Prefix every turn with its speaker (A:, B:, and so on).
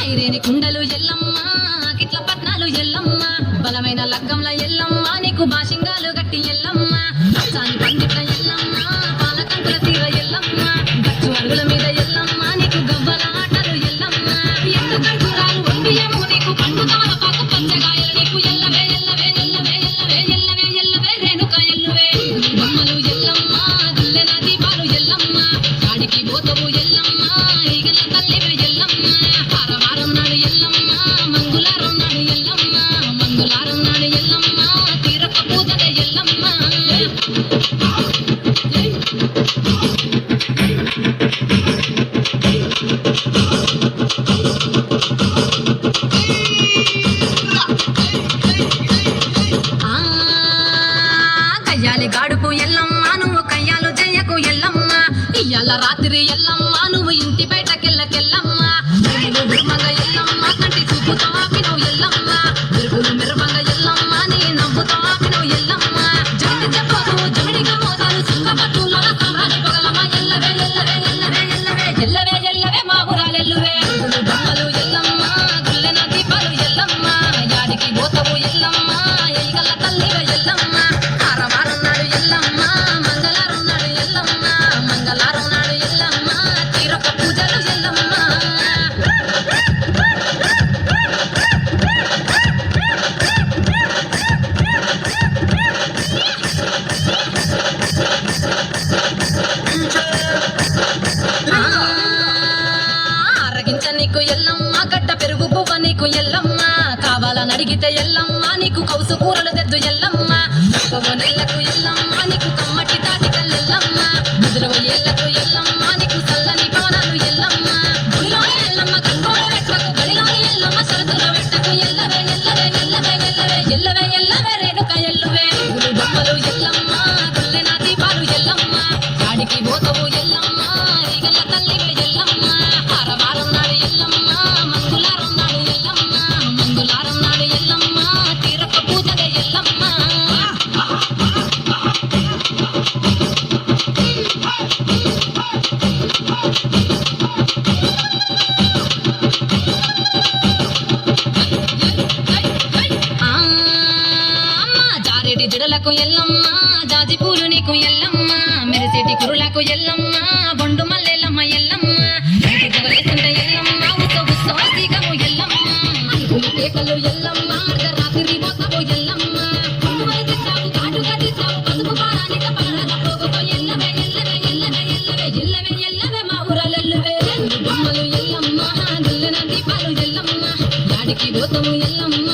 A: ఐరేని కుండలు ఎల్లమ్మ గిట్ల పట్నాలు ఎల్లమ్మ బలమైన లగ్గంల ఎల్లమ్మ నీకు బాషింగాలు గట్టి ఎల్లమ్మ చాని పండిట్ల ఎల్లమ్మ పాలకంకుల తీర ఎల్లమ్మ గచ్చు అరుగుల మీద ఎల్లమ్మ నీకు గవ్వల ఆటలు ఎల్లమ్మ ఎండు కంకురాలు వండియము నీకు పండుగాల పాకు పంచగాయలు నీకు ఎల్లవే ఎల్లవే ఎల్లవే ఎల్లవే ఎల్లవే ఎల్లవే రేణుక ఎల్లువే బొమ్మలు ఎల్లమ్మ గుల్లెన దీపాలు ఎల్లమ్మ కాడికి పోతవు ఎల్లమ్మ ఈగల తల్లివే ఎల్లమ్మ వారం నాడు ఎల్లమ్మ మంగుళారం నాడు ఎల్లమ్మ మంగుళారం నాడు ఎల్లమ్మ తీరక పూజల ఎల్లమ్మ కయ్యాలి గాడుపు ఎల్లమ్మ నువ్వు కయ్యాలు చెయ్యకు ఎల్లమ్మ ఇయ్యాల రాత్రి ఎల్లమ్మ నువ్వు ఇంటి బయటకెళ్ళకెల్లమ్మ మగ ఎల్లమ్మ కంటి చూపుతో ఆపినవు ఎల్లమ్మ విరుగులు మిరమంగ ఎల్లమ్మ నీ నవ్వుతో ఆపినవు ఎల్లమ్మ జగతి చెప్పకు జమిడిగా మోదాలు సుఖపట్టులో సామ్రాజ్య పగలమ్మ ఎల్లవే ఎల్లవే ఎల్లవే ఎల్లవే ఎల్లవే ఎల్లవే మా ఊరాలెల్లువే బొమ్మలు ఎల్లమ్మ గుల్లెన దీపాలు ఎల్లమ్మ యాడికి పోతవు ఎల్లమ్మ ఎల్గల తల్లివే ఎల్లమ్మ వారం నాడు ఎల్లమ్మ మంగళారం నాడు ఎల్లమ్మ మంగళారం నాడు ఎల్లమ్మ తీరొక్క పూజలు ఎల్లమ్మ ఆరగించ నీకు ఎల్లమ్మ గడ్డ పెరుగు పువ్వ నీకు ఎల్లమ్మ కావాలని అడిగితే ఎల్లమ్మ నీకు కౌసు కూరలు తెద్దు ఎల్లమ్మ నెల్లకు ఎల్లమ్మ నీకు కమ్మటి తాటికల్ ఎల్లమ్మ ముదురవ ఏళ్లకు ఎల్లమ్మ నీకు చల్లని పానాలు ఎల్లమ్మ గుడిలోని ఎల్లమ్మ కట్టుకోల వెట్టకు గడిలోని ఎల్లమ్మ సరతుల వెట్టకు ఎల్లవే ఎల్లవే ఎల్లవే ఎల్లవే ఎల్లవే ఎల్లవే రేణుక ఎల్లువే బొమ్మలు ఎల్లమ్మ గుల్లెన దీపాలు ఎల్లమ్మ కాడికి పోతవు ఎల్లమ్మ ఈగల తల్లివే ఎల్లమ్మ వారం నాడు ఎల్లమ్మ మంగుళారం నాడు ఎల్లమ్మ మంగుళారం నాడు ఎల్లమ్మ తీరక పూజలే ఎల్లమ్మ జారెడి జడలకు ఎల్లమ్మ జాజి పూలు నీకు ఎల్లమ్మ మెరిసేటి కురులకు ఎల్లమ్మ బొండు మల్లెల్లమ్మ ఎల్లమ్మ జగలేస్తుంటే ఎల్లమ్మ ఉత్సవసీగము ఎల్లమ్మ కేకలు ఎల్లమ్మ రాత్రి మోసము ఎల్లమ్మ కాటుగా తీసావు పసుపు పారానిక పారగా పోగుతో ఎల్లవే ఎల్లవే ఎల్లవే ఎల్లవే ఎల్లవే ఎల్లవే మా ఊరలెల్లువే బొమ్మలు ఎల్లమ్మ గుల్లెన దీపాలు ఎల్లమ్మ గాడికి పోతము ఎల్లమ్మ